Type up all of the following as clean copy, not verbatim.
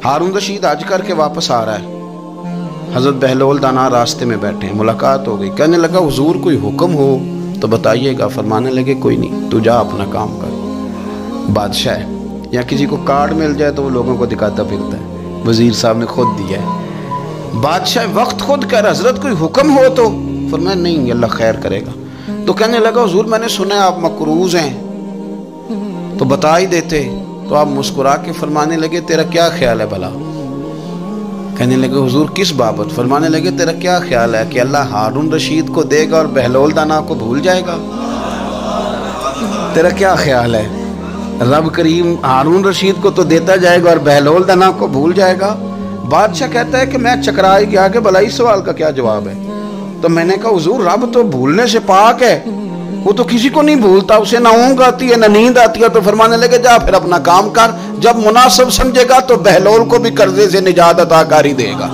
ہارون رشید حج کر کے واپس آ رہا ہے، حضرت بہلول دانا راستے میں بیٹھے ہیں، ملاقات ہو گئی، کہنے لگا حضور کوئی حکم ہو تو بتائیے گا۔ فرمانے لگے کوئی نہیں، تو جا اپنا کام کر۔ بادشاہ ہے یا کسی کو کارڈ مل جائے تو وہ لوگوں کو دکھاتا پھرتا ہے، وزیر صاحب نے خود دیا ہے۔ بادشاہ وقت خود کہہ رہا حضرت کوئی حکم ہو تو، فرمایا نہیں اللہ خیر کرے گا۔ تو کہنے لگا حضور میں نے سنا ہے آپ مقروض ہیں تو بتا ہی دیتے۔ تو آپ مسکرا کے فرمانے لگے تیرا کیا خیال ہے بھلا؟ کہنے لگے حضور کس بابت؟ فرمانے لگے تیرا کیا خیال ہے کہ اللہ ہارون رشید کو دے گا اور بہلول دانا کو بھول جائے گا؟ تیرا کیا خیال ہے رب کریم ہارون رشید کو تو دیتا جائے گا اور بہلول دانا کو بھول جائے گا؟ بادشاہ کہتا ہے کہ میں چکرا ہی گیا کہ بھلا اس سوال کا کیا جواب ہے؟ تو میں نے کہا حضور رب تو بھولنے سے پاک ہے، وہ تو کسی کو نہیں بھولتا، اسے نہ اونگ آتی ہے نہ نیند آتی ہے۔ تو فرمانے لگے جا پھر اپنا کام کر، جب مناسب سمجھے گا تو بہلول کو بھی قرضے سے نجات عطا کاری دے گا۔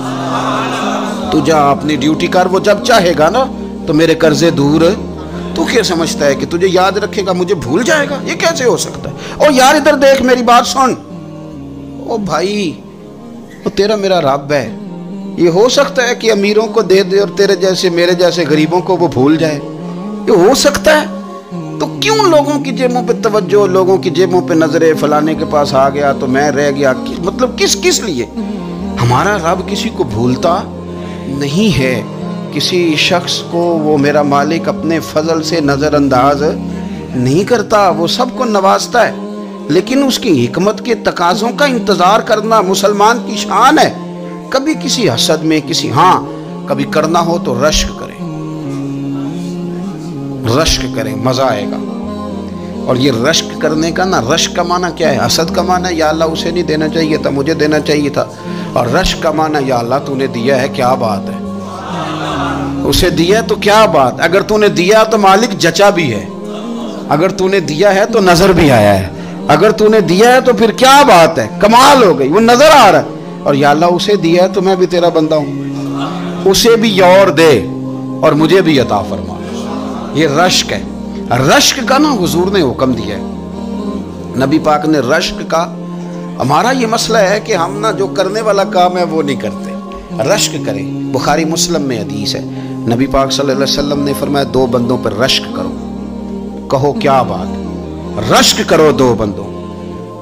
تو جا اپنی ڈیوٹی کر، وہ جب چاہے گا نا تو میرے قرضے دور۔ تو کیا سمجھتا ہے کہ تجھے یاد رکھے گا مجھے بھول جائے گا؟ یہ کیسے ہو سکتا ہے؟ او یار ادھر دیکھ میری بات سن، او بھائی وہ تیرا میرا رب ہے، یہ ہو سکتا ہے کہ امیروں کو دے دے اور تیرے جیسے میرے جیسے غریبوں کو وہ بھول جائے؟ یہ ہو سکتا ہے؟ تو کیوں لوگوں کی جیبوں پہ توجہ، لوگوں کی جیبوں پہ نظریں، فلانے کے پاس آ گیا تو میں رہ گیا، مطلب کس لیے؟ ہمارا رب کسی کو بھولتا نہیں ہے، کسی شخص کو وہ میرا مالک اپنے فضل سے نظر انداز نہیں کرتا، وہ سب کو نوازتا ہے، لیکن اس کی حکمت کے تقاضوں کا انتظار کرنا مسلمان کی شان ہے۔ کبھی کسی حسد میں کبھی کرنا ہو تو رشک کریں مزہ آئے گا۔ اور یہ رشک کرنے کا نا، رشک کا معنی کیا ہے؟ حسد کا معنی یا اللہ اسے نہیں دینا چاہیے تھا مجھے دینا چاہیے تھا، اور رشک کا معنی یا اللہ تو نے دیا ہے کیا بات ہے، اسے دیا تو کیا بات، اگر تو نے دیا تو مالک جچا بھی ہے، اگر تو نے دیا ہے تو نظر بھی آیا ہے، اگر تو نے دیا ہے تو پھر کیا بات ہے، کمال ہو گئی، وہ نظر آ رہا ہے۔ اور یا اللہ اسے دیا ہے تو میں بھی تیرا بندہ ہوں، اسے بھی اور دے اور مجھے بھی عطا فرما۔ یہ رشک ہے، رشک کا نا حضور نے حکم دیا ہے، نبی پاک نے رشک کا۔ ہمارا یہ مسئلہ ہے کہ ہم نا جو کرنے والا کام ہے وہ نہیں کرتے، رشک کریں۔ بخاری مسلم میں حدیث ہے، نبی پاک صلی اللہ علیہ وسلم نے فرمایا دو بندوں پر رشک کرو۔ کہو کیا بات؟ رشک کرو دو بندوں۔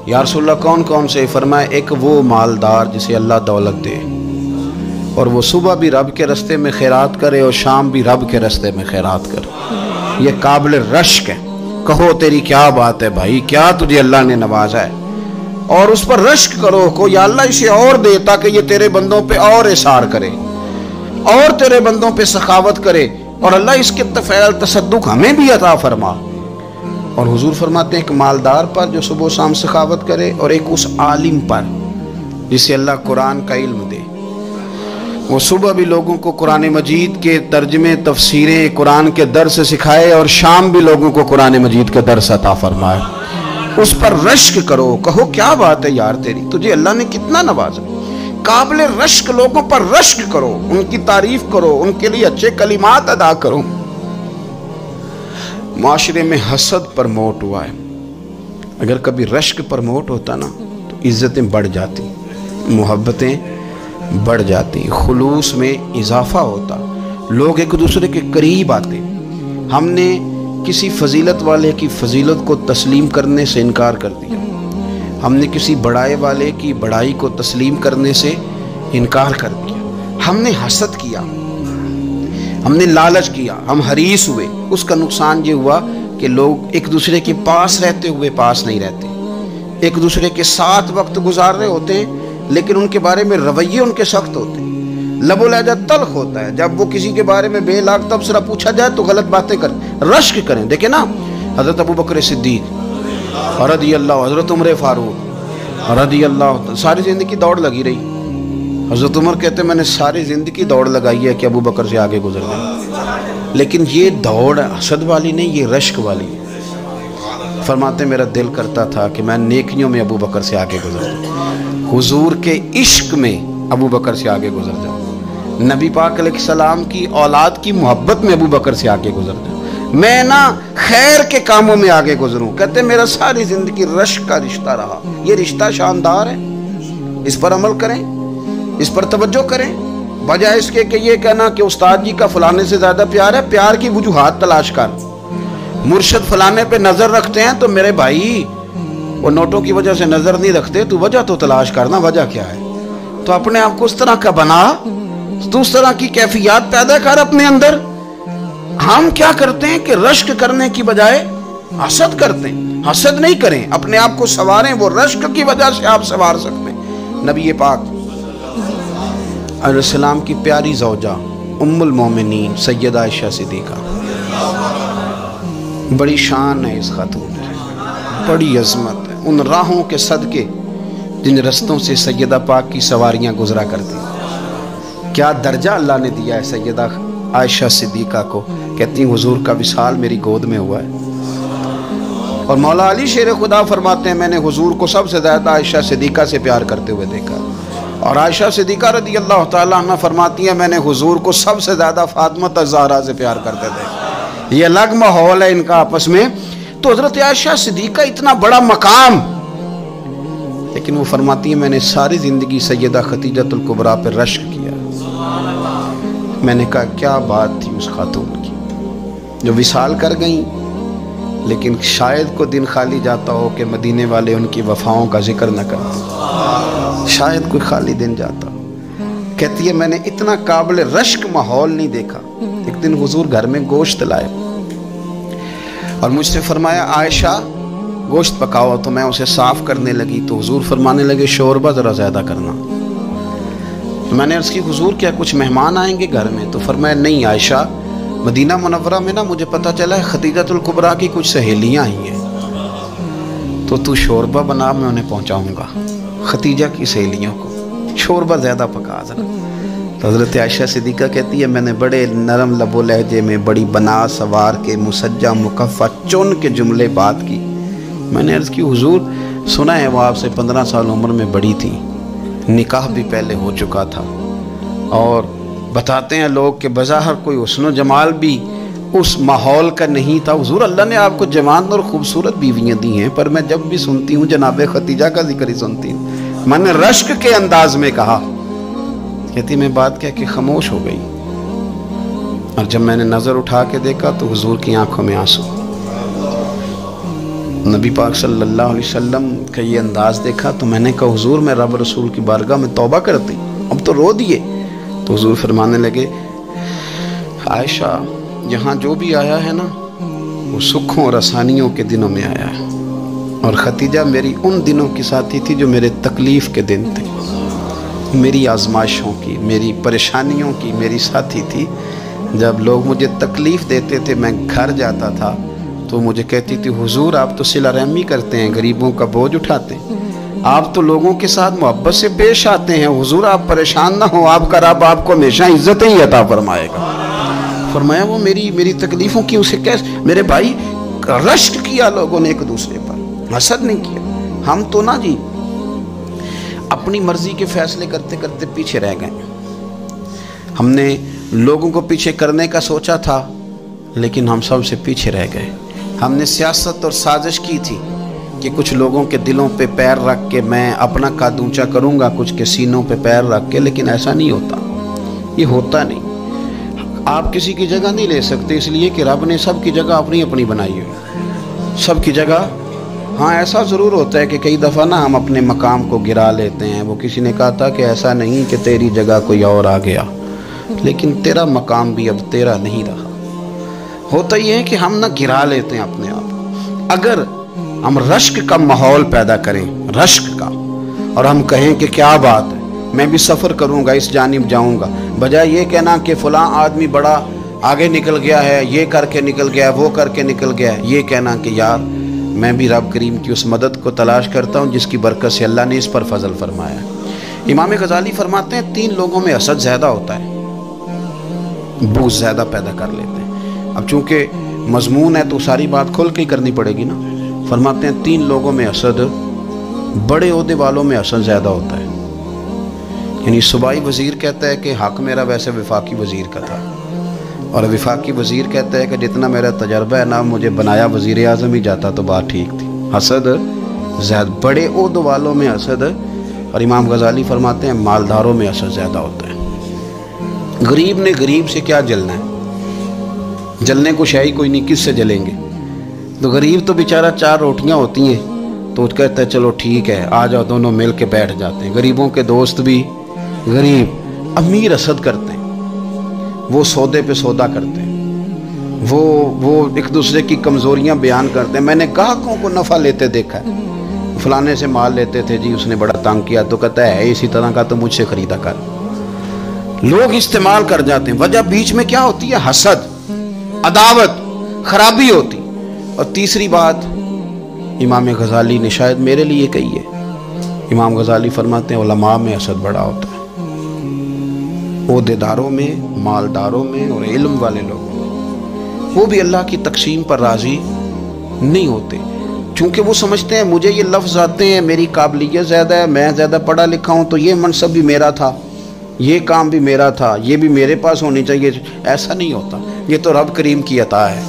یا رسول اللہ کون کون سے؟ فرمایا ایک وہ مالدار جسے اللہ دولت دے اور وہ صبح بھی رب کے رستے میں خیرات کرے اور شام بھی رب کے رستے میں خیرات کرے، یہ قابل رشک ہے۔ کہو تیری کیا بات ہے بھائی، کیا تجھے اللہ نے نوازا ہے، اور اس پر رشک کرو کو یا اللہ اسے اور دے تاکہ یہ تیرے بندوں پہ اور اثار کرے اور تیرے بندوں پہ سخاوت کرے، اور اللہ اس کے فعل تصدق ہمیں بھی عطا فرما۔ اور حضور فرماتے ہیں ایک مالدار پر جو صبح و شام سخاوت کرے، اور ایک اس عالم پر جسے اللہ قرآن کا علم دے، وہ صبح بھی لوگوں کو قرآن مجید کے ترجمے تفسیریں قرآن کے درس سکھائے اور شام بھی لوگوں کو قرآن مجید کا درس عطا فرمائے۔ اس پر رشک کرو، کہو کیا بات ہے یار تیری، تجھے اللہ نے کتنا نوازا۔ قابل رشک لوگوں پر رشک کرو، ان کی تعریف کرو، ان کے لیے اچھے کلمات ادا کرو۔ معاشرے میں حسد پرموٹ ہوا ہے، اگر کبھی رشک پرموٹ ہوتا نا تو عزتیں بڑھ جاتی، محبتیں بڑھ جاتی، خلوص میں اضافہ ہوتا، لوگ ایک دوسرے کے قریب آتے۔ ہم نے کسی فضیلت والے کی فضیلت کو تسلیم کرنے سے انکار کر دیا، ہم نے کسی بڑائی والے کی بڑائی کو تسلیم کرنے سے انکار کر دیا، ہم نے حسد کیا، ہم نے لالچ کیا، ہم حریص ہوئے۔ اس کا نقصان یہ ہوا کہ لوگ ایک دوسرے کے پاس رہتے ہوئے پاس نہیں رہتے، ایک دوسرے کے ساتھ وقت گزار رہے ہوتے ہیں لیکن ان کے بارے میں رویے ان کے سخت ہوتے ہیں، لب و لہجہ تلخ ہوتا ہے، جب وہ کسی کے بارے میں بے لاگ تبصرہ پوچھا جائے تو غلط باتیں کریں۔ رشک کریں، دیکھیں نا حضرت ابو بکر صدیق رضی اللہ، حضرت عمر فاروق رضی اللہ، ساری زندگی دوڑ لگی رہی۔ حضرت عمر کہتے ہیں میں نے ساری زندگی دوڑ لگائی ہے کہ ابو بکر سے آگے گزر گئے، لیکن یہ دوڑ حسد والی نہیں، یہ رشک والی۔ فرماتے میرا دل کرتا تھا کہ میں نیکیوں میں ابو بکر سے آگے گزر جاؤں، حضور کے عشق میں ابو بکر سے آگے گزر جاؤں، نبی پاک علیہ السلام کی اولاد کی محبت میں ابو بکر سے آگے گزر جاؤں، میں نا خیر کے کاموں میں آگے گزروں۔ کہتے میرا ساری زندگی رشک کا رشتہ رہا، یہ رشتہ شاندار ہے، اس پر عمل کریں، اس پر توجہ کریں، بجائے اس کے کہ یہ کہنا کہ استاد جی کا فلانے سے زیادہ پیار ہے، پیار کی وجوہات تلاش کر۔ مرشد فلانے پہ نظر رکھتے ہیں تو میرے بھائی وہ نوٹوں کی وجہ سے نظر نہیں رکھتے، تو وجہ تو تلاش کرنا، وجہ کیا ہے؟ تو اپنے آپ کو اس طرح کا بنا، تو اس طرح کی کیفیات پیدا کر اپنے اندر۔ ہم کیا کرتے ہیں کہ رشک کرنے کی بجائے حسد کرتے ہیں۔ حسد نہیں کریں، اپنے آپ کو سنواریں، وہ رشک کی وجہ سے آپ سنوار سکتے ہیں۔ نبی پاک علیہ السلام کی پیاری زوجہ ام المومنین سیدہ عائشہ صدیقہ، بڑی شان ہے اس خاتون کی، بڑی عظمت ہے ان راہوں کے صدقے جن رستوں سے سیدہ پاک کی سواریاں گزرا کرتی۔ کیا درجہ اللہ نے دیا ہے سیدہ عائشہ صدیقہ کو، کہتی ہیں حضور کا وصال میری گود میں ہوا ہے۔ اور مولا علی شیر خدا فرماتے ہیں میں نے حضور کو سب سے زیادہ عائشہ صدیقہ سے پیار کرتے ہوئے دیکھا، اور عائشہ صدیقہ رضی اللہ تعالیٰ عنہ فرماتی ہیں میں نے حضور کو سب سے زیادہ فاطمہ الزہرا سے پیار کرتے تھے۔ یہ الگ ماحول ہے ان کا آپس میں۔ تو حضرت عائشہ صدیقہ اتنا بڑا مقام، لیکن وہ فرماتی ہیں میں نے ساری زندگی سیدہ خدیجہ الکبریٰ پہ رشک کیا۔ میں نے کہا کیا بات تھی اس خاتون کی جو وصال کر گئیں، لیکن شاید کو دن خالی جاتا ہو کہ مدینے والے ان کی وفاؤں کا ذکر نہ کرتے، شاید کوئی خالی دن جاتا ہو۔ کہتی ہے میں نے اتنا قابل رشک ماحول نہیں دیکھا۔ ایک دن حضور گھر میں گوشت لائے اور مجھ سے فرمایا عائشہ گوشت پکاؤ، تو میں اسے صاف کرنے لگی تو حضور فرمانے لگے شوربہ ذرا زیادہ کرنا۔ تو میں نے عرض کی حضور کیا کچھ مہمان آئیں گے گھر میں؟ تو فرمایا نہیں عائشہ، مدینہ منورہ میں نا مجھے پتہ چلا ہے خدیجہ الکبریٰ کی کچھ سہیلیاں آئی ہیں، تو شوربہ بنا، میں انہیں پہنچاؤں گا، خدیجہ کی سہیلیوں کو شوربہ زیادہ پکا ذرا۔ تو حضرت عائشہ صدیقہ کہتی ہے میں نے بڑے نرم لب و لہجے میں بڑی بنا سوار کے مسجع مکفہ چن کے جملے بات کی۔ میں نے عرض کی حضور سنا ہے وہ آپ سے 15 سال عمر میں بڑی تھی، نکاح بھی پہلے ہو چکا تھا، اور بتاتے ہیں لوگ کہ بظاہر کوئی حسن و جمال بھی اس ماحول کا نہیں تھا۔ حضور اللہ نے آپ کو جوان اور خوبصورت بیویاں دی ہیں، پر میں جب بھی سنتی ہوں جناب خدیجہ کا ذکر ہی سنتی ہوں۔ میں نے رشک کے انداز میں کہا، کہتی میں بات کہہ کے خاموش ہو گئی، اور جب میں نے نظر اٹھا کے دیکھا تو حضور کی آنکھوں میں آنسو۔ نبی پاک صلی اللہ علیہ وسلم کا یہ انداز دیکھا تو میں نے کہا حضور میں رب رسول کی بارگاہ میں توبہ کرتی، اب تو رو دیے۔ تو حضور فرمانے لگے عائشہ یہاں جو بھی آیا ہے نا وہ سکھوں اور آسانیوں کے دنوں میں آیا ہے، اور خدیجہ میری ان دنوں کی ساتھی تھی جو میرے تکلیف کے دن تھے، میری آزمائشوں کی، میری پریشانیوں کی میری ساتھی تھی۔ جب لوگ مجھے تکلیف دیتے تھے میں گھر جاتا تھا تو مجھے کہتی تھی حضور آپ تو صلہ رحمی کرتے ہیں، غریبوں کا بوجھ اٹھاتے ہیں، آپ تو لوگوں کے ساتھ محبت سے پیش آتے ہیں، حضور آپ پریشان نہ ہوں، آپ کا رب آپ کو ہمیشہ عزتیں ہی عطا فرمائے گا۔ فرمایا وہ میری تکلیفوں کی اسے کیسے، میرے بھائی رشک کیا لوگوں نے ایک دوسرے پر، حسد نہیں کیا۔ ہم تو نا جی اپنی مرضی کے فیصلے کرتے کرتے پیچھے رہ گئے، ہم نے لوگوں کو پیچھے کرنے کا سوچا تھا لیکن ہم سب سے پیچھے رہ گئے۔ ہم نے سیاست اور سازش کی تھی کہ کچھ لوگوں کے دلوں پہ پیر رکھ کے میں اپنا قد اونچا کروں گا، کچھ کے سینوں پہ پیر رکھ کے، لیکن ایسا نہیں ہوتا، یہ ہوتا نہیں۔ آپ کسی کی جگہ نہیں لے سکتے، اس لیے کہ رب نے سب کی جگہ اپنی اپنی بنائی ہوئی، سب کی جگہ۔ ہاں ایسا ضرور ہوتا ہے کہ کئی دفعہ نا ہم اپنے مقام کو گرا لیتے ہیں۔ وہ کسی نے کہا تھا کہ ایسا نہیں کہ تیری جگہ کوئی اور آ گیا، لیکن تیرا مقام بھی اب تیرا نہیں رہا۔ ہوتا یہ ہے کہ ہم نہ گرا لیتے ہیں اپنے آپ۔ اگر ہم رشک کا ماحول پیدا کریں، رشک کا، اور ہم کہیں کہ کیا بات ہے میں بھی سفر کروں گا، اس جانب جاؤں گا، بجائے یہ کہنا کہ فلاں آدمی بڑا آگے نکل گیا ہے، یہ کر کے نکل گیا، وہ کر کے نکل گیا، یہ کہنا کہ یار میں بھی رب کریم کی اس مدد کو تلاش کرتا ہوں جس کی برکت سے اللہ نے اس پر فضل فرمایا ہے۔ امام غزالی فرماتے ہیں 3 لوگوں میں حسد زیادہ ہوتا ہے، بغض زیادہ پیدا کر لیتے ہیں۔ اب چونکہ مضمون ہے تو ساری بات کھل کے کرنی پڑے گی نا۔ فرماتے ہیں 3 لوگوں میں حسد، بڑے عہدے والوں میں حسد زیادہ ہوتا ہے۔ یعنی صوبائی وزیر کہتا ہے کہ حق میرا ویسے وفاقی وزیر کا تھا، اور وفاقی وزیر کہتا ہے کہ جتنا میرا تجربہ ہے نا مجھے بنایا وزیر اعظم ہی جاتا تو بات ٹھیک تھی۔ حسد زیادہ، بڑے عہدوں والوں میں حسد، اور امام غزالی فرماتے ہیں مالداروں میں حسد زیادہ ہوتا ہے۔ غریب نے غریب سے کیا جلنا ہے؟ جلنے کو شے ہی کوئی نہیں، کس سے جلیں گے؟ تو غریب تو بیچارہ 4 روٹیاں ہوتی ہیں تو کہتا ہے چلو ٹھیک ہے آ جاؤ، دونوں مل کے بیٹھ جاتے ہیں۔ غریبوں کے دوست بھی غریب، امیر حسد کرتے ہیں، وہ سودے پہ سودا کرتے ہیں، وہ ایک دوسرے کی کمزوریاں بیان کرتے ہیں۔ میں نے گاہکوں کو نفع لیتے دیکھا ہے، فلانے سے مال لیتے تھے جی، اس نے بڑا تنگ کیا، تو کہتا ہے اسی طرح کا تو مجھ سے خریدا کر۔ لوگ استعمال کر جاتے ہیں، وجہ بیچ میں کیا ہوتی ہے؟ حسد، عداوت، خرابی ہوتی۔ اور تیسری بات امام غزالی نے شاید میرے لیے کہی ہے، امام غزالی فرماتے ہیں علماء میں حسد بڑا ہوتا ہے، عہدیداروں میں، مالداروں میں اور علم والے لوگوں میں۔ وہ بھی اللہ کی تقسیم پر راضی نہیں ہوتے، چونکہ وہ سمجھتے ہیں مجھے یہ لفظ آتے ہیں، میری قابلیت زیادہ ہے، میں زیادہ پڑھا لکھا ہوں، تو یہ منصب بھی میرا تھا، یہ کام بھی میرا تھا، یہ بھی میرے پاس ہونی چاہیے۔ ایسا نہیں ہوتا، یہ تو رب کریم کی عطا ہے۔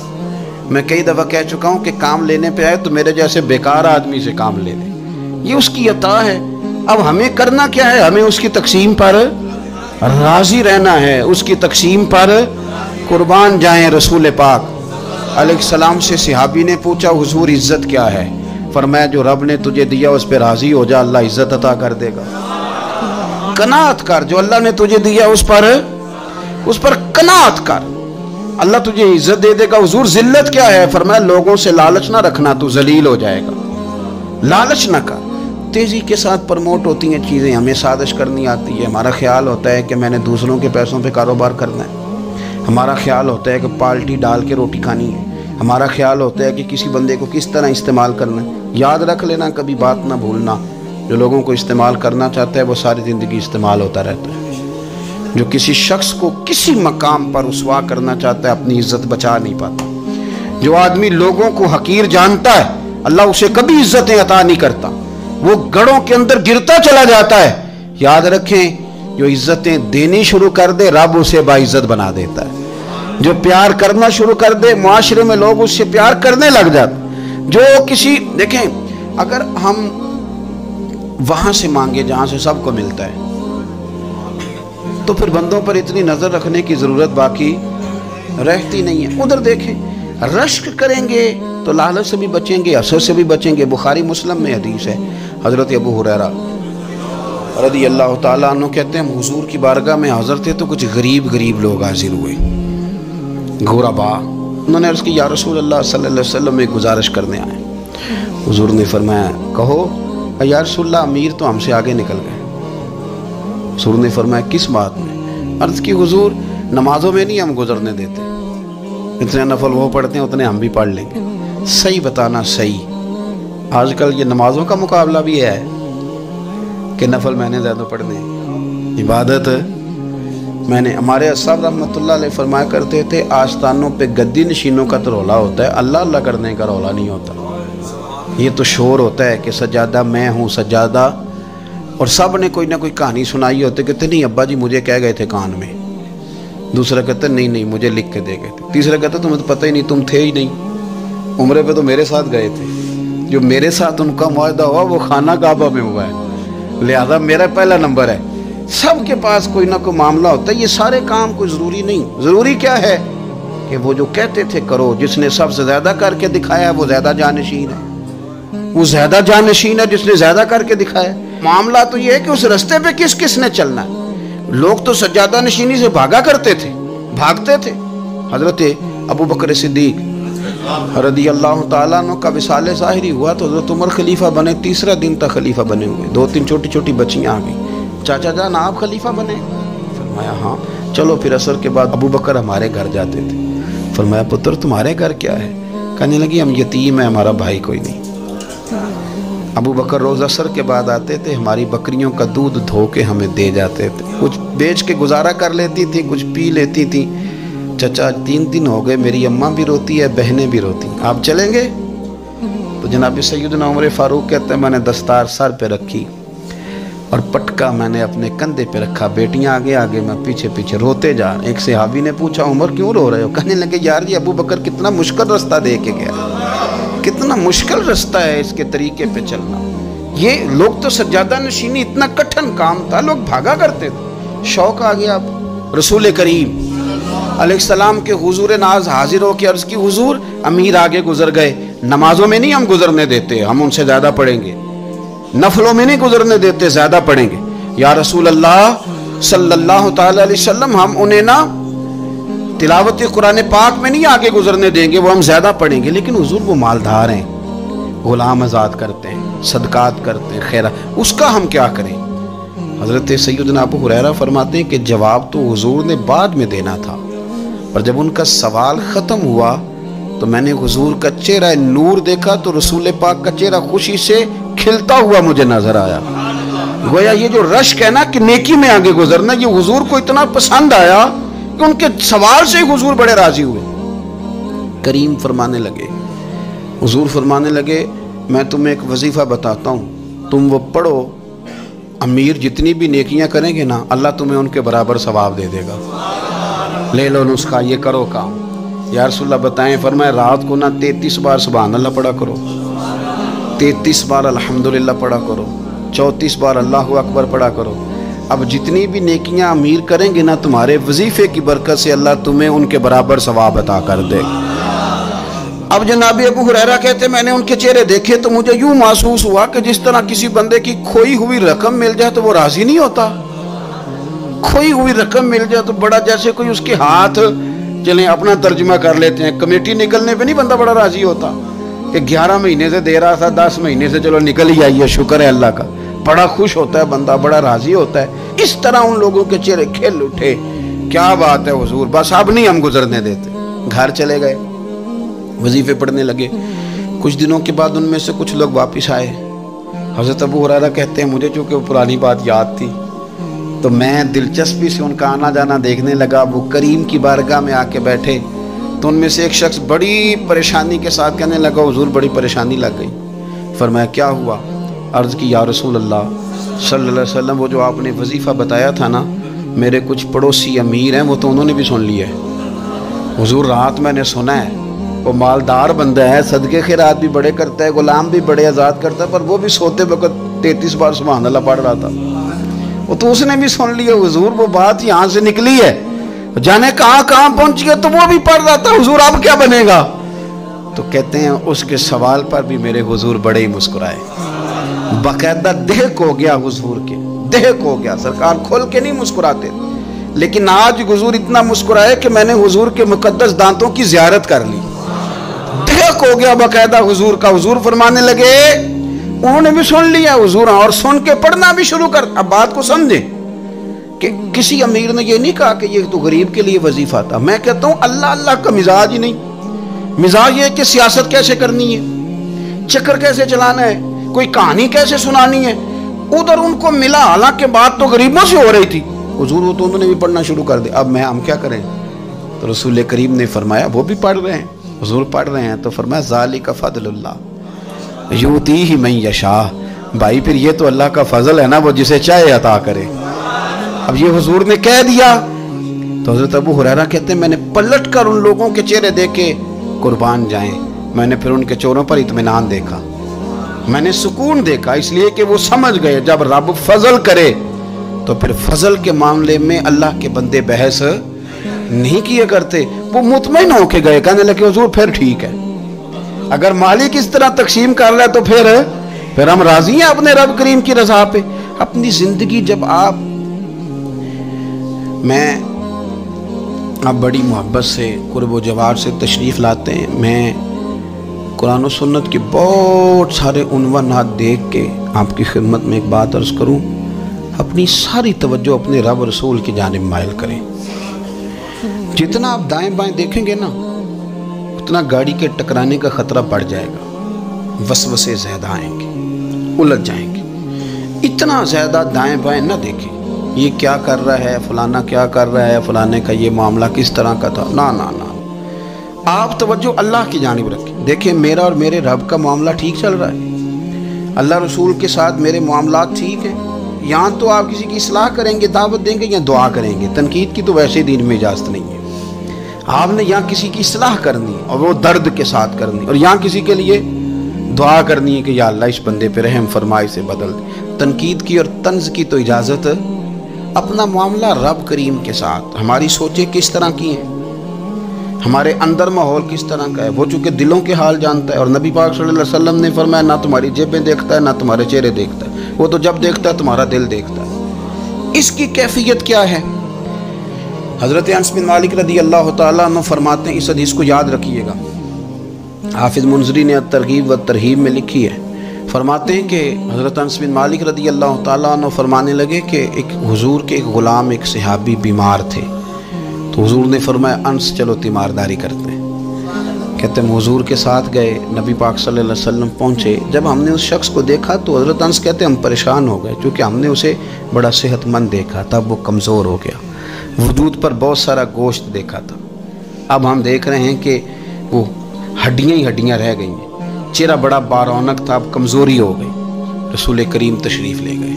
میں کئی دفعہ کہہ چکا ہوں کہ کام لینے پہ آئے تو میرے جیسے بیکار آدمی سے کام لے لے، یہ اس کی عطا ہے۔ اب ہمیں کرنا کیا ہے؟ ہمیں اس کی تقسیم پر راضی رہنا ہے، اس کی تقسیم پر قربان جائیں۔ رسول پاک علیہ السلام سے صحابی نے پوچھا حضور عزت کیا ہے؟ فرمایا جو رب نے تجھے دیا اس پہ راضی ہو جا، اللہ عزت عطا کر دے گا۔ قناعت کر، جو اللہ نے تجھے دیا اس پر قناعت کر، اللہ تجھے عزت دے دے گا۔ حضور ذلت کیا ہے؟ فرمایا لوگوں سے لالچ نہ رکھنا، تو ذلیل ہو جائے گا، لالچ نہ کر۔ تیزی کے ساتھ پرموٹ ہوتی ہیں چیزیں، ہمیں سازش کرنی آتی ہے، ہمارا خیال ہوتا ہے کہ میں نے دوسروں کے پیسوں پہ کاروبار کرنا ہے، ہمارا خیال ہوتا ہے کہ پالٹی ڈال کے روٹی کھانی ہے، ہمارا خیال ہوتا ہے کہ کسی بندے کو کس طرح استعمال کرنا ہے۔ یاد رکھ لینا، کبھی بات نہ بھولنا، جو لوگوں کو استعمال کرنا چاہتا ہے وہ ساری زندگی استعمال ہوتا رہتا ہے۔ جو کسی شخص کو کسی مقام پر رسوا کرنا چاہتا ہے اپنی عزت بچا نہیں پاتا۔ جو آدمی لوگوں کو حقیر جانتا ہے اللہ اسے کبھی عزتیں عطا نہیں کرتا، وہ گڑھوں کے اندر گرتا چلا جاتا ہے۔ یاد رکھیں جو عزتیں دینی شروع کر دے رب اسے باعزت بنا دیتا ہے، جو پیار کرنا شروع کر دے معاشرے میں لوگ اس سے پیار کرنے لگ جاتے۔ جو کسی دیکھیں اگر ہم وہاں سے مانگے جہاں سے سب کو ملتا ہے تو پھر بندوں پر اتنی نظر رکھنے کی ضرورت باقی رہتی نہیں ہے۔ ادھر دیکھیں رشک کریں گے تو لالچ سے بھی بچیں گے، حسد سے بھی بچیں گے۔ بخاری مسلم میں حدیث ہے، حضرت ابو ہریرہ رضی اللہ تعالیٰ عنہ کہتے ہیں ہم حضور کی بارگاہ میں حاضر تھے تو کچھ غریب لوگ حاضر ہوئے، غربا۔ انہوں نے عرض کی یا رسول اللہ صلی اللہ علیہ وسلم ایک گزارش کرنے آئے۔ حضور نے فرمایا کہو۔ یا رسول اللہ امیر تو ہم سے آگے نکل گئے۔ حضور نے فرمایا کس بات میں؟ عرض کی حضور نمازوں میں نہیں ہم گزرنے دیتے، اتنے نفل وہ پڑھتے ہیں اتنے ہم بھی پڑھ لیں گے۔ صحیح بتانا صحیح، آج کل یہ نمازوں کا مقابلہ بھی ہے کہ نفل میں نے زیادہ پڑھنے، عبادت میں نے۔ ہمارے صاحب رحمۃ اللہ علیہ فرمایا کرتے تھے آستانوں پہ گدی نشینوں کا تو رولا ہوتا ہے، اللہ اللہ کرنے کا رولا نہیں ہوتا۔ یہ تو شور ہوتا ہے کہ سجادہ میں ہوں سجادہ، اور سب نے کوئی نہ کوئی کہانی سنائی ہوتی، کہتے نہیں ابا جی مجھے کہہ گئے تھے کان میں، دوسرا کہتا نہیں مجھے لکھ کے دے گئے تھے، تیسرا کہتا تمہیں تو پتہ ہی نہیں، تم تھے ہی نہیں، عمرے پہ تو میرے ساتھ گئے تھے، جو میرے ساتھ ان کا معاہدہ ہوا وہ خانہ کعبہ میں ہوا ہے، لہذا میرا پہلا نمبر ہے۔ سب کے پاس کوئی نہ کوئی معاملہ ہوتا ہے، یہ سارے کام کوئی ضروری نہیں۔ ضروری کیا ہے کہ وہ جو کہتے تھے کرو، جس نے سب سے زیادہ کر کے دکھایا وہ زیادہ جانشین ہے، وہ زیادہ جانشین ہے جس نے زیادہ کر کے دکھایا۔ معاملہ تو یہ ہے کہ اس رستے پہ کس کس نے چلنا ہے۔ لوگ تو سجادہ نشینی سے بھاگا کرتے تھے، بھاگتے تھے۔ حضرت ابو بکر صدیق رضی اللہ تعالیٰ عنہ کا وصال ظاہری ہوا تو حضرت عمر خلیفہ بنے، تیسرا دن تک خلیفہ بنے ہوئے، 2-3 چھوٹی چھوٹی بچیاں آ گئیں، چاچا جان آپ خلیفہ بنے؟ فرمایا ہاں۔ چلو پھر عصر کے بعد ابو بکر ہمارے گھر جاتے تھے۔ فرمایا پتر تمہارے گھر کیا ہے؟ کہنے لگی ہم یتیم ہیں، ہمارا بھائی کوئی نہیں۔ ابو بکر روز عصر کے بعد آتے تھے، ہماری بکریوں کا دودھ دھو کے ہمیں دے جاتے تھے، کچھ بیچ کے گزارا کر لیتی تھی، کچھ پی لیتی تھی۔ چچا 3 دن ہو گئے، میری اماں بھی روتی ہے، بہنیں بھی روتی، آپ چلیں گے؟ تو جناب سیدنا عمر فاروق کہتے ہیں میں نے دستار سر پہ رکھی اور پٹکا میں نے اپنے کندھے پہ رکھا، بیٹیاں آگے آگے میں پیچھے پیچھے روتے جا۔ ایک صحابی نے پوچھا عمر کیوں رو رہے ہو؟ کہنے لگے یار یہ ابو بکر کتنا مشکل رستہ دے کے گیا، کتنا مشکل رستہ ہے اس کے طریقے پہ چلنا، یہ لوگ تو سجادہ نشینی اتنا کٹھن کام تھا، لوگ بھاگا کرتے تھے. شوق آ گیا. اب رسول کریم علیہ السلام کے حضور ناز حاضر ہو کے عرض کی حضور امیر آگے گزر گئے، نمازوں میں نہیں ہم گزرنے دیتے، ہم ان سے زیادہ پڑھیں گے، نفلوں میں نہیں گزرنے دیتے، زیادہ پڑھیں گے. یا رسول اللہ صلی اللہ تعالی علیہ وسلم ہم انہیں نا تلاوت قرآن پاک میں نہیں آگے گزرنے دیں گے، وہ ہم زیادہ پڑھیں گے. لیکن حضور وہ مالدار ہیں، غلام آزاد کرتے ہیں، صدقات کرتے ہیں، خیرات، اس کا ہم کیا کریں؟ حضرت سیدنا ابو ہریرہ فرماتے ہیں کہ جواب تو حضور نے بعد میں دینا تھا، اور جب ان کا سوال ختم ہوا تو میں نے حضور کا چہرہ نور دیکھا تو رسول پاک کا چہرہ خوشی سے کھلتا ہوا مجھے نظر آیا. گویا یہ جو رشک ہے نا کہ نیکی میں آگے گزرنا، یہ حضور کو اتنا پسند آیا کہ ان کے سوال سے حضور بڑے راضی ہوئے. کریم فرمانے لگے، حضور فرمانے لگے میں تمہیں ایک وظیفہ بتاتا ہوں، تم وہ پڑھو، امیر جتنی بھی نیکیاں کریں گے نا اللہ تمہیں ان کے برابر ثواب دے دے گا. لے لو نسخہ، یہ کرو کام. یا رسول اللہ بتائیں، فرمائے رات کو نا 33 بار سبحان اللہ پڑھا کرو، 33 بار الحمدللہ پڑھا کرو، 34 بار اللہ اکبر پڑھا کرو. اب جتنی بھی نیکیاں امیر کریں گے نا تمہارے وظیفے کی برکت سے اللہ تمہیں ان کے برابر ثواب عطا کر دے. اب جناب ابو ہریرہ کہتے میں نے ان کے چہرے دیکھے تو مجھے یوں محسوس ہوا کہ جس طرح کسی بندے کی کھوئی ہوئی رقم مل جائے تو وہ راضی نہیں ہوتا. کھوئی ہوئی رقم مل جائے تو بڑا جیسے کوئی اس کے ہاتھ چلیں اپنا ترجمہ کر لیتے ہیں، کمیٹی نکلنے پہ نہیں بندہ بڑا راضی ہوتا کہ 11 مہینے سے دے رہا تھا، 10 مہینے سے چلو نکل ہی آئی ہے، شکر ہے اللہ کا. بڑا خوش ہوتا ہے بندہ، بڑا راضی ہوتا ہے. اس طرح ان لوگوں کے چہرے کھل اٹھے. کیا بات ہے حضور، بس اب نہیں ہم گزرنے دیتے. گھر چلے گئے، وظیفے پڑھنے لگے. کچھ دنوں کے بعد ان میں سے کچھ لوگ واپس آئے. حضرت ابو ہریرہ کہتے ہیں مجھے چونکہ وہ پرانی بات یاد تھی تو میں دلچسپی سے ان کا آنا جانا دیکھنے لگا. وہ کریم کی بارگاہ میں آ کے بیٹھے تو ان میں سے ایک شخص بڑی پریشانی کے ساتھ کہنے لگا حضور بڑی پریشانی لگ گئی. فرمایا کیا ہوا؟ عرض کی یا رسول اللہ صلی اللہ علیہ وسلم وہ جو آپ نے وظیفہ بتایا تھا نا، میرے کچھ پڑوسی امیر ہیں وہ تو انہوں نے بھی سن لیا ہے. حضور رات میں نے سنا ہے وہ مالدار بندہ ہے، صدقے خیرات بھی بڑے کرتا ہے، غلام بھی بڑے آزاد کرتا ہے، پر وہ بھی سوتے وقت 33 بار سبحان اللہ پڑھ رہا تھا. وہ تو اس نے بھی سن لیا حضور، وہ بات یہاں سے نکلی ہے، جانے کہاں کہاں پہنچ گیا تو وہ بھی پڑھ رہا تھا، حضور اب کیا بنے گا؟ تو کہتے ہیں اس کے سوال پر بھی میرے حضور بڑے ہی مسکرائے. باقاعدہ دہک ہو گیا حضور کے، دہک ہو گیا. سرکار کھول کے نہیں مسکراتے، لیکن آج حضور اتنا مسکرائے کہ میں نے حضور کے مقدس دانتوں کی زیارت کر لی. دہک ہو گیا باقاعدہ حضور کا. حضور فرمانے لگے انہوں نے بھی سن لیا حضور، اور سن کے پڑھنا بھی شروع کر. اب بات کو سمجھیں کہ کسی امیر نے یہ نہیں کہا کہ یہ تو غریب کے لیے وظیفہ تھا. میں کہتا ہوں اللہ اللہ کا مزاج ہی نہیں. مزاج یہ کہ سیاست کیسے کرنی ہے، چکر کیسے چلانا ہے، کوئی کہانی کیسے سنانی ہے. ادھر ان کو ملا، حالانکہ بات تو غریبوں سے ہو رہی تھی. حضور وہ تو انہوں نے بھی پڑھنا شروع کر دیا. اب ہم کیا کریں؟ تو رسول کریم نے فرمایا وہ بھی پڑھ رہے ہیں، حضور پڑھ رہے ہیں تو فرمایا ذالک فضل اللہ یؤتیہ من یشاء. بھائی پھر یہ تو اللہ کا فضل ہے نا، وہ جسے چاہے عطا کرے. اب یہ حضور نے کہہ دیا تو حضرت ابو ہریرہ کہتے ہیں میں نے پلٹ کر ان لوگوں کے چہرے دیکھے، قربان جائیں میں نے پھر ان کے چہروں پر اطمینان دیکھا، میں نے سکون دیکھا، اس لیے کہ وہ سمجھ گئے جب رب فضل کرے تو پھر فضل کے معاملے میں اللہ کے بندے بحث نہیں کیے کرتے. وہ مطمئن ہو کے گئے، کہنے لگے حضور پھر ٹھیک ہے، اگر مالک اس طرح تقسیم کر رہا ہے تو پھر ہم راضی ہیں اپنے رب کریم کی رضا پہ. اپنی زندگی جب آپ بڑی محبت سے قرب و جوار سے تشریف لاتے ہیں، میں قرآن و سنت کے بہت سارے عنوانات دیکھ کے آپ کی خدمت میں ایک بات عرض کروں، اپنی ساری توجہ اپنے رب رسول کی جانب مائل کریں. جتنا آپ دائیں بائیں دیکھیں گے نا اتنا گاڑی کے ٹکرانے کا خطرہ بڑھ جائے گا، وسوسے زیادہ آئیں گے، الجھ جائیں گے. اتنا زیادہ دائیں بائیں نہ دیکھیں یہ کیا کر رہا ہے، فلانا کیا کر رہا ہے، فلانے کا یہ معاملہ کس طرح کا تھا. نا نا نا، آپ توجہ اللہ کی جانب رکھیں. دیکھیں میرا اور میرے رب کا معاملہ ٹھیک چل رہا ہے، اللہ رسول کے ساتھ میرے معاملات ٹھیک ہیں. یہاں تو آپ کسی کی اصلاح کریں گے، دعوت دیں گے یا دعا کریں گے، تنقید کی تو ویسے دین میں اجازت نہیں ہے. آپ نے یہاں کسی کی اصلاح کرنی اور وہ درد کے ساتھ کرنی، اور یہاں کسی کے لیے دعا کرنی ہے کہ یا اللہ اس بندے پہ رحم فرما، اسے بدل دے۔ تنقید کی اور طنز کی تو اجازت، اپنا معاملہ رب کریم کے ساتھ، ہماری سوچیں کس طرح کی ہیں، ہمارے اندر ماحول کس طرح کا ہے، وہ چونکہ دلوں کے حال جانتا ہے۔ اور نبی پاک صلی اللہ علیہ وسلم نے فرمایا نہ تمہاری جیبیں دیکھتا ہے نہ تمہارے چہرے دیکھتا ہے، وہ تو جب دیکھتا ہے تمہارا دل دیکھتا ہے۔ اس کی کیفیت کیا ہے؟ حضرت انس بن مالک رضی اللہ تعالیٰ عنہ فرماتے ہیں، اس حدیث کو یاد رکھیے گا، حافظ منذری نے الترغیب و ترہیب میں لکھی ہے، فرماتے ہیں کہ حضرت انس بن مالک رضی اللہ تعالیٰ عنہ فرمانے لگے کہ ایک حضور کے ایک غلام، ایک صحابی بیمار تھے، تو حضور نے فرمایا انس چلو تیمارداری کرتے ہیں۔ کہتے ہیں حضور کے ساتھ گئے، نبی پاک صلی اللہ علیہ وسلم پہنچے، جب ہم نے اس شخص کو دیکھا تو حضرت انس کہتے ہیں ہم پریشان ہو گئے، کیونکہ ہم نے اسے بڑا صحت مند دیکھا، تب وہ کمزور ہو گیا، وجود پر بہت سارا گوشت دیکھا تھا، اب ہم دیکھ رہے ہیں کہ وہ ہڈیاں ہی ہڈیاں رہ گئی ہیں، چہرہ بڑا بارونق تھا، اب کمزوری ہو گئی۔ رسول کریم تشریف لے گئے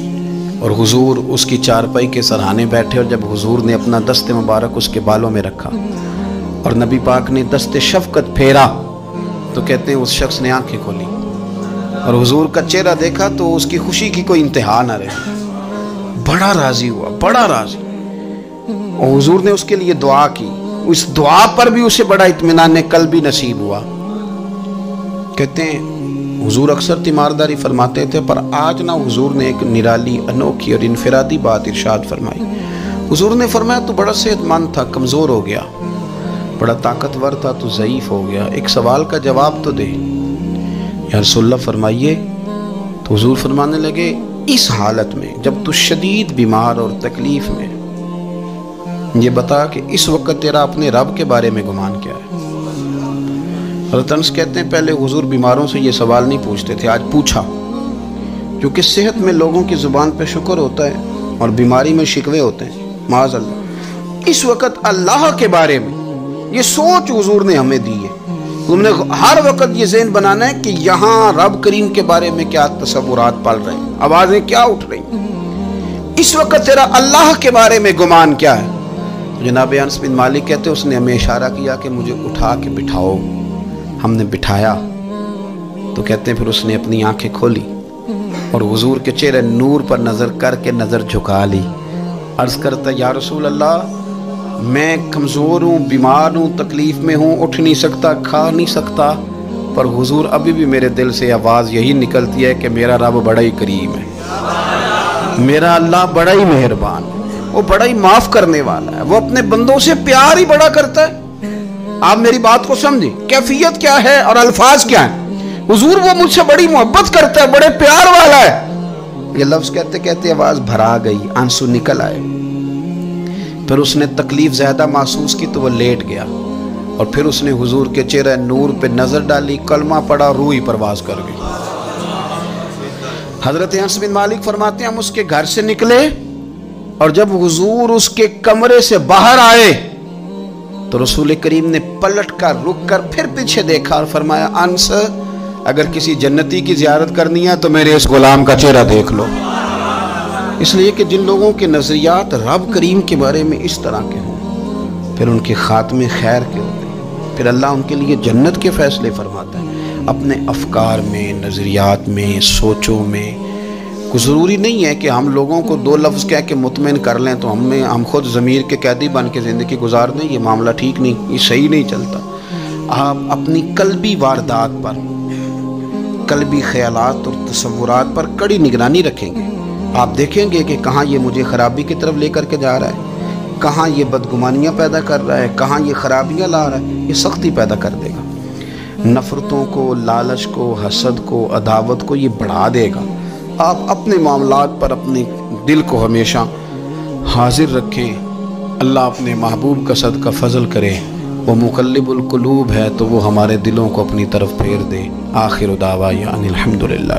اور حضور اس کی چارپائی کے سرہانے بیٹھے، اور جب حضور نے اپنا دست مبارک اس کے بالوں میں رکھا اور نبی پاک نے دست شفقت پھیرا تو کہتے ہیں اس شخص نے آنکھیں کھولی اور حضور کا چہرہ دیکھا تو اس کی خوشی کی کوئی انتہا نہ رہی، بڑا راضی ہوا، بڑا راضی، اور حضور نے اس کے لیے دعا کی، اس دعا پر بھی اسے بڑا اطمینان قلبی نصیب ہوا۔ کہتے ہیں حضور اکثر تیمارداری فرماتے تھے، پر آج نہ حضور نے ایک نرالی، انوکھی اور انفرادی بات ارشاد فرمائی۔ حضور نے فرمایا تو بڑا صحت مند تھا، کمزور ہو گیا، بڑا طاقتور تھا تو ضعیف ہو گیا، ایک سوال کا جواب تو دے۔ یا رسول اللہ فرمائیے، تو حضور فرمانے لگے اس حالت میں جب تو شدید بیمار اور تکلیف میں، یہ بتا کہ اس وقت تیرا اپنے رب کے بارے میں گمان کیا ہے؟ حضرت انس کہتے ہیں پہلے حضور بیماروں سے یہ سوال نہیں پوچھتے تھے، آج پوچھا، کیونکہ صحت میں لوگوں کی زبان پہ شکر ہوتا ہے اور بیماری میں شکوے ہوتے ہیں، معاذ اللہ۔ اس وقت اللہ کے بارے میں یہ سوچ حضور نے ہمیں دی ہے، تم نے ہر وقت یہ ذہن بنانا ہے کہ یہاں رب کریم کے بارے میں کیا تصورات پل رہے ہیں، آوازیں کیا اٹھ رہی ہیں، اس وقت تیرا اللہ کے بارے میں گمان کیا ہے؟ جناب انس بن مالک کہتے ہیں اس نے ہمیں اشارہ کیا کہ مجھے اٹھا کے بٹھاؤ، ہم نے بٹھایا تو کہتے ہیں پھر اس نے اپنی آنکھیں کھولی اور حضور کے چہرے نور پر نظر کر کے نظر جھکا لی، عرض کرتا یا رسول اللہ میں کمزور ہوں، بیمار ہوں، تکلیف میں ہوں، اٹھ نہیں سکتا، کھا نہیں سکتا، پر حضور ابھی بھی میرے دل سے آواز یہی نکلتی ہے کہ میرا رب بڑا ہی کریم ہے، میرا اللہ بڑا ہی مہربان ہے، وہ بڑا ہی معاف کرنے والا ہے، وہ اپنے بندوں سے پیار ہی بڑا کرتا ہے۔ آپ میری بات کو سمجھیں، کیفیت کیا ہے اور الفاظ کیا ہیں؟ حضور وہ مجھ سے بڑی محبت کرتا ہے، بڑے پیار والا ہے، یہ لفظ کہتے کہتے آواز بھرا گئی، آنسو نکل آئے، پھر اس نے تکلیف زیادہ محسوس کی تو وہ لیٹ گیا، اور پھر اس نے حضور کے چہرے نور پہ نظر ڈالی، کلمہ پڑھا، روح ہی پرواز کر گئی۔ حضرت انس بن مالک فرماتے ہیں ہم اس کے گھر سے نکلے، اور جب حضور اس کے کمرے سے باہر آئے تو رسول کریم نے پلٹ کر رک کر پھر پیچھے دیکھا اور فرمایا انس اگر کسی جنتی کی زیارت کرنی ہے تو میرے اس غلام کا چہرہ دیکھ لو، اس لیے کہ جن لوگوں کے نظریات رب کریم کے بارے میں اس طرح کے ہوں پھر ان کے خاتمے خیر کے ہوتے ہیں، پھر اللہ ان کے لیے جنت کے فیصلے فرماتا ہے۔ اپنے افکار میں، نظریات میں، سوچوں میں کوئی ضروری نہیں ہے کہ ہم لوگوں کو دو لفظ کہہ کے مطمئن کر لیں تو ہم خود ضمیر کے قیدی بن کے زندگی گزار دیں، یہ معاملہ ٹھیک نہیں، یہ صحیح نہیں چلتا۔ آپ اپنی قلبی واردات پر، قلبی خیالات اور تصورات پر کڑی نگرانی رکھیں گے، آپ دیکھیں گے کہ کہاں یہ مجھے خرابی کی طرف لے کر کے جا رہا ہے، کہاں یہ بدگمانیاں پیدا کر رہا ہے، کہاں یہ خرابیاں لا رہا ہے، یہ سختی پیدا کر دے گا، نفرتوں کو، لالچ کو، حسد کو، عداوت کو یہ بڑھا دے گا۔ آپ اپنے معاملات پر اپنے دل کو ہمیشہ حاضر رکھیں، اللہ اپنے محبوب کا صدقہ فضل کرے، وہ مقلب القلوب ہے تو وہ ہمارے دلوں کو اپنی طرف پھیر دے۔ آخر دعوانا الحمدللہ۔